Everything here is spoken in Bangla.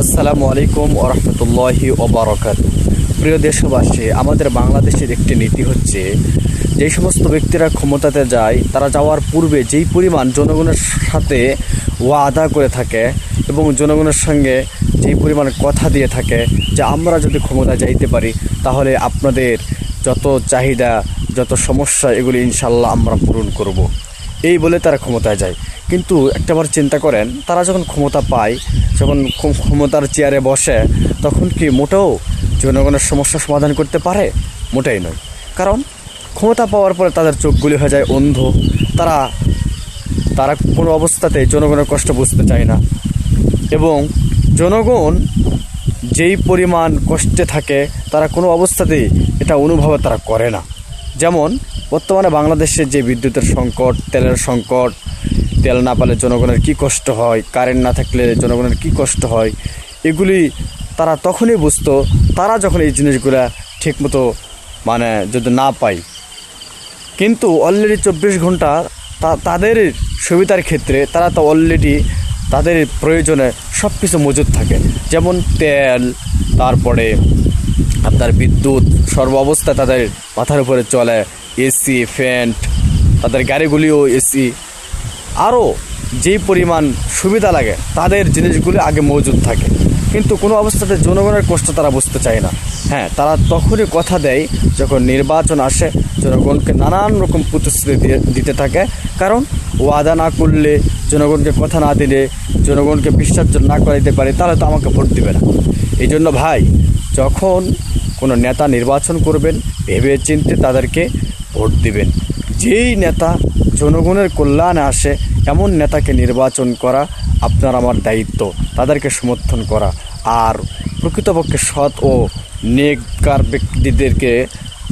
আসসালামু আলাইকুম ওয়া রাহমাতুল্লাহি ওয়া বারাকাতুহু। প্রিয় দেশবাসী, আমাদের বাংলাদেশের একটি নীতি হচ্ছে, যেই সমস্ত ব্যক্তিরা ক্ষমতাতে যায় তারা যাওয়ার পূর্বে যেই পরিমাণ জনগণের সাথে ওয়াদা করে থাকে এবং জনগণের সঙ্গে যেই পরিমাণ কথা দিয়ে থাকে যে আমরা যদি ক্ষমতায় যাইতে পারি তাহলে আপনাদের যত চাহিদা, যত সমস্যা এগুলি ইনশাল্লাহ আমরা পূরণ করব, এই বলে তারা ক্ষমতায় যায়। কিন্তু একটাবার চিন্তা করেন, তারা যখন ক্ষমতা পায়, যখন ক্ষমতার চেয়ারে বসে, তখন কি মোটেও জনগণের সমস্যা সমাধান করতে পারে? মোটেই নয়। কারণ ক্ষমতা পাওয়ার পরে তাদের চোখগুলি হয়ে যায় অন্ধ। তারা কোনো অবস্থাতেই জনগণের কষ্ট বুঝতে চায় না এবং জনগণ যেই পরিমাণ কষ্টে থাকে তারা কোনো অবস্থাতেই এটা অনুভব তারা করে না। যেমন বর্তমানে বাংলাদেশের যে বিদ্যুতের সংকট, তেলের সংকট, তেল না পেলে জনগণের কী কষ্ট হয়, কারেন্ট না থাকলে জনগণের কী কষ্ট হয়, এগুলি তারা তখনই বুঝতো তারা যখন এই জিনিসগুলো ঠিকমতো যদি না পায়। কিন্তু অলরেডি 24 ঘন্টা তাদের সুবিধার ক্ষেত্রে তারা তো অলরেডি তাদের প্রয়োজনে সব কিছু মজুদ থাকে। যেমন তেল, তারপরে আপনার বিদ্যুৎ, সর্ব অবস্থায় তাদের মাথার উপরে চলে, এসি, ফ্যান, তাদের গাড়িগুলিও এসি, আরও যেই পরিমাণ সুবিধা লাগে তাদের জিনিসগুলি আগে মজুদ থাকে। কিন্তু কোনো অবস্থাতে জনগণের কষ্ট তারা বুঝতে চায় না। হ্যাঁ, তারা তখনই কথা দেয় যখন নির্বাচন আসে, জনগণকে নানান রকম প্রতিশ্রুতি দিতে থাকে। কারণ ওয়াদা না করলে, জনগণকে কথা না দিলে, জনগণকে বিশ্বাস না করাইতে পারে, তাহলে তো আমাকে ভোট দিবে না। এই জন্য ভাই, যখন কোনো নেতা নির্বাচন করবেন ভেবে চিন্তে তাদেরকে ভোট দিবেন। যেই নেতা জনগণের কল্যাণে আসে এমন নেতাকে নির্বাচন করা আপনার আমার দায়িত্ব, তাদেরকে সমর্থন করা। আর প্রকৃতপক্ষে সৎ ও নেককার ব্যক্তিদেরকে